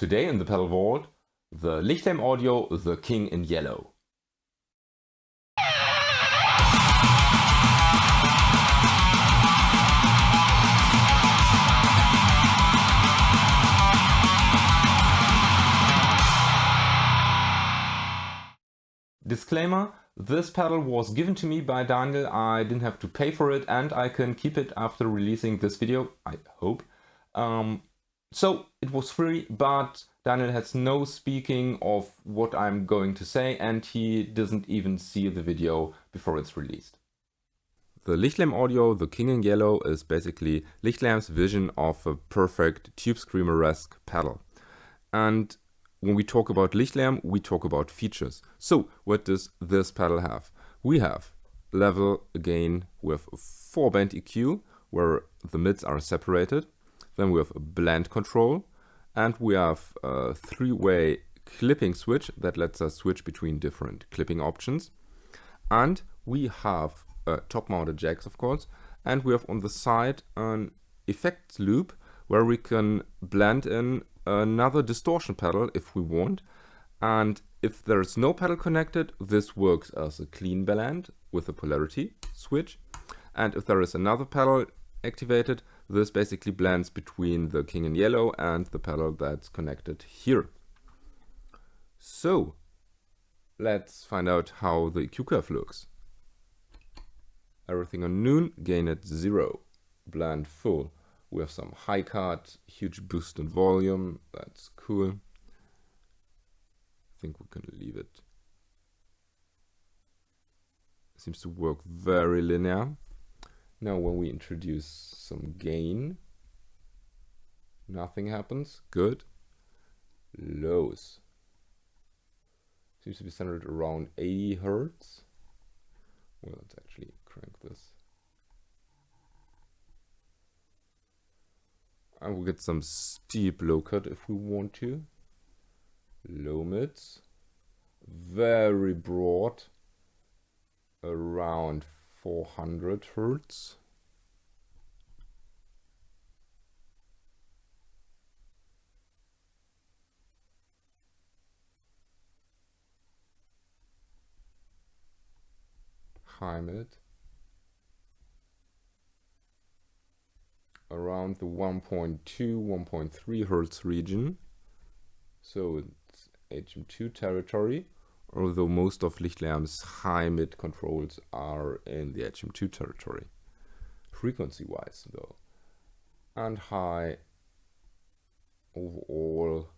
Today in the pedal vault, the Lichtlaerm Audio The King in yellow. Disclaimer, this pedal was given to me by Daniel. I didn't have to pay for it and I can keep it after releasing this video, I hope. So it was free, but Daniel has no speaking of what I'm going to say and he doesn't even see the video before it's released. The Lichtlaerm Audio The King in yellow is basically Lichtlaerm's vision of a perfect tube screamer-esque pedal. And when we talk about Lichtlaerm, we talk about features. So what does this pedal have? We have level gain with 4-band EQ, where the mids are separated. Then we have a blend control, and we have a 3-way clipping switch that lets us switch between different clipping options. And we have top-mounted jacks, of course, and we have on the side an effects loop where we can blend in another distortion pedal if we want. And if there's no pedal connected, this works as a clean blend with a polarity switch. And if there is another pedal activated, this basically blends between the King in yellow and the pedal that's connected here. So let's find out how the EQ curve looks. Everything on noon, gain at 0, blend full. We have some high cut, huge boost in volume, that's cool. I think we can leave it. Seems to work very linear. Now when we introduce some gain, nothing happens, good. Lows. Seems to be centered around 80 Hertz. Well, let's actually crank this. And we'll get some steep low cut if we want to. Low mids. Very broad. Around 400 Hertz. High mid. Around the 1.2, 1.3 Hertz region. So it's HM2 territory, although most of Lichtlaerm's high mid controls are in the HM2 territory, frequency wise though. And high overall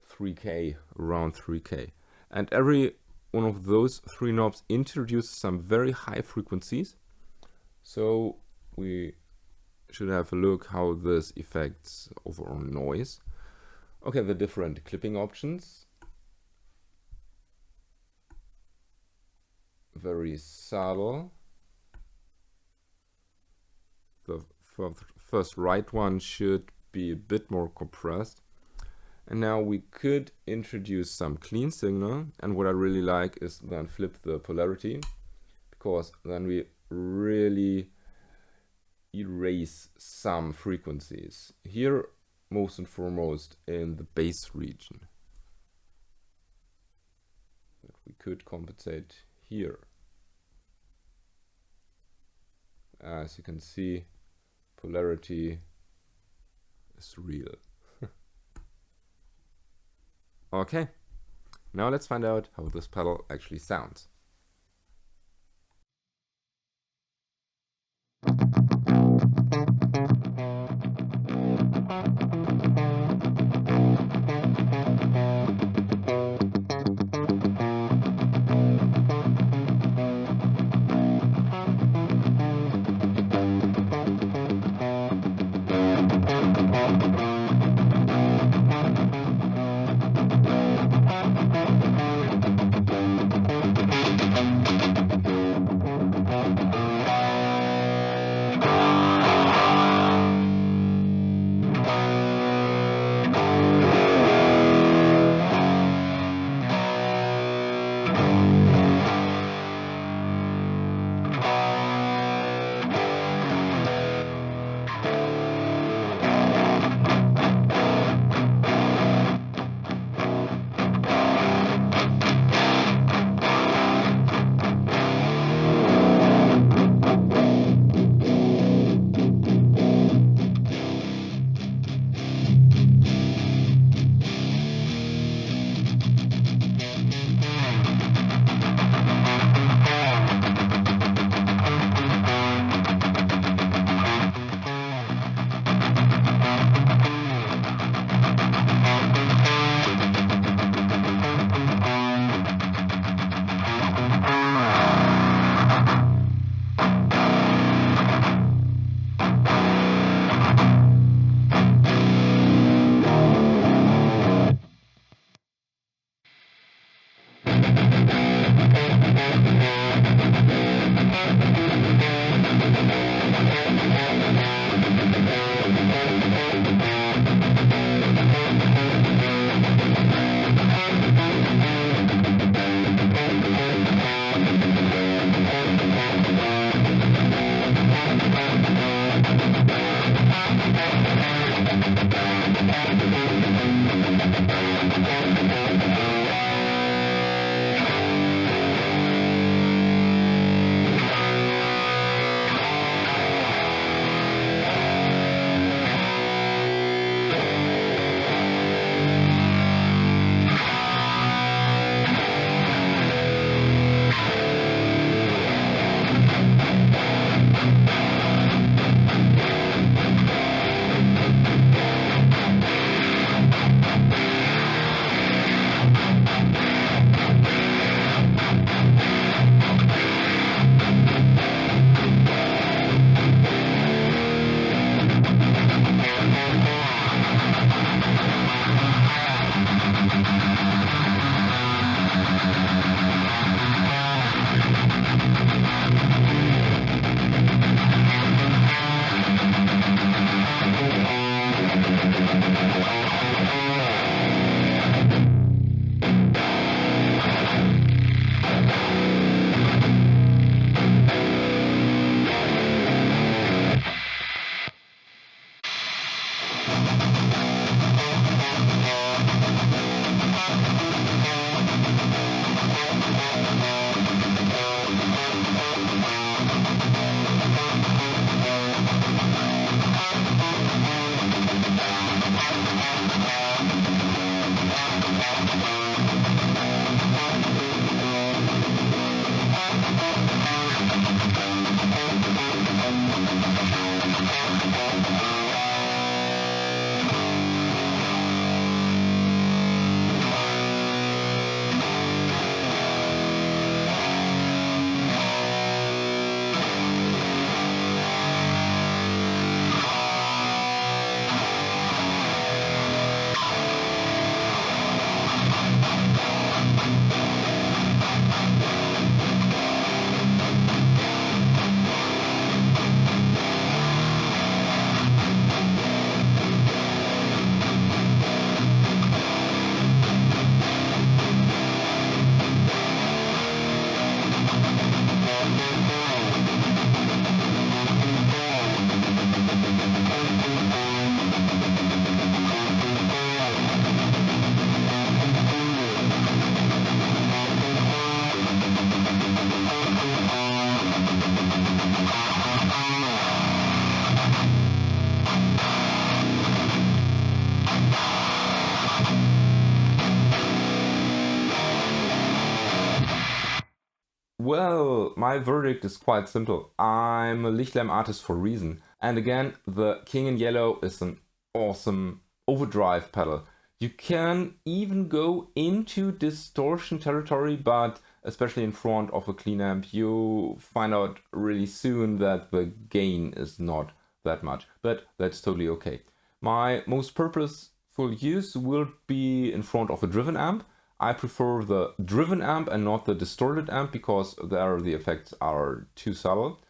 3K, around 3K. And every one of those 3 knobs introduces some very high frequencies. So we should have a look how this affects overall noise. Okay, the different clipping options. Very subtle. The first right one should be a bit more compressed. And now we could introduce some clean signal. And what I really like is then flip the polarity, because then we really erase some frequencies. Here, most and foremost in the bass region. But we could compensate here. As you can see, polarity is real. Okay, now let's find out how this pedal actually sounds. Well, my verdict is quite simple. I'm a Lichtlaerm artist for a reason. And again, the King in Yellow is an awesome overdrive pedal. You can even go into distortion territory, but especially in front of a clean amp, you find out really soon that the gain is not that much. But that's totally okay. My most purposeful use will be in front of a driven amp. I prefer the driven amp and not the distorted amp because there the effects are too subtle.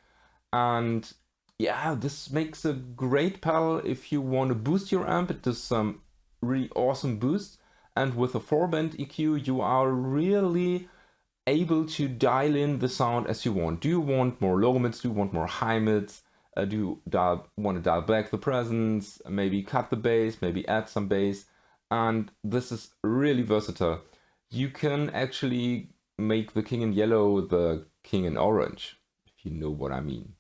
And yeah, this makes a great pedal if you want to boost your amp. It does some really awesome boosts. And with a 4-band EQ, you are really able to dial in the sound as you want. Do you want more low mids? Do you want more high mids? Do you want to dial back the presence? Maybe cut the bass, maybe add some bass. And this is really versatile. You can actually make the King in Yellow the King in Orange, if you know what I mean.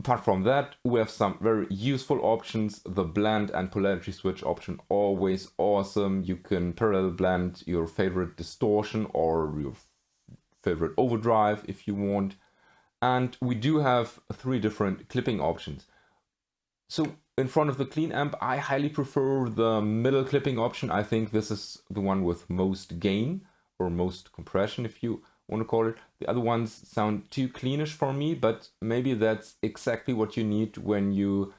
Apart from that, we have some very useful options. The blend and polarity switch option, always awesome. You can parallel blend your favorite distortion or your favorite overdrive if you want. And we do have 3 different clipping options. So in front of the clean amp, I highly prefer the middle clipping option. I think this is the one with most gain or most compression, if you want to call it. The other ones sound too cleanish for me, but maybe that's exactly what you need when you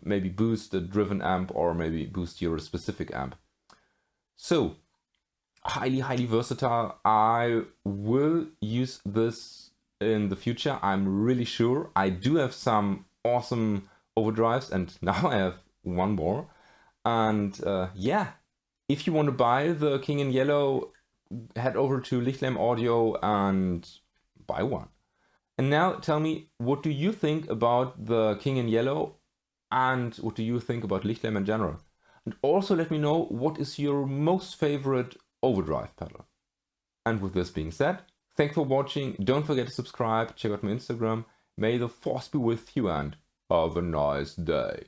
maybe boost a driven amp or maybe boost your specific amp. So highly versatile. I will use this in the future, I'm really sure. I do have some awesome overdrives and now I have one more. And yeah, if you want to buy the King in Yellow, head over to Lichtlaerm Audio and buy one. And now tell me, what do you think about the King in Yellow and what do you think about Lichtlaerm in general? And also let me know what is your most favorite overdrive pedal. And with this being said, thanks for watching. Don't forget to subscribe, check out my Instagram. May the force be with you and have a nice day.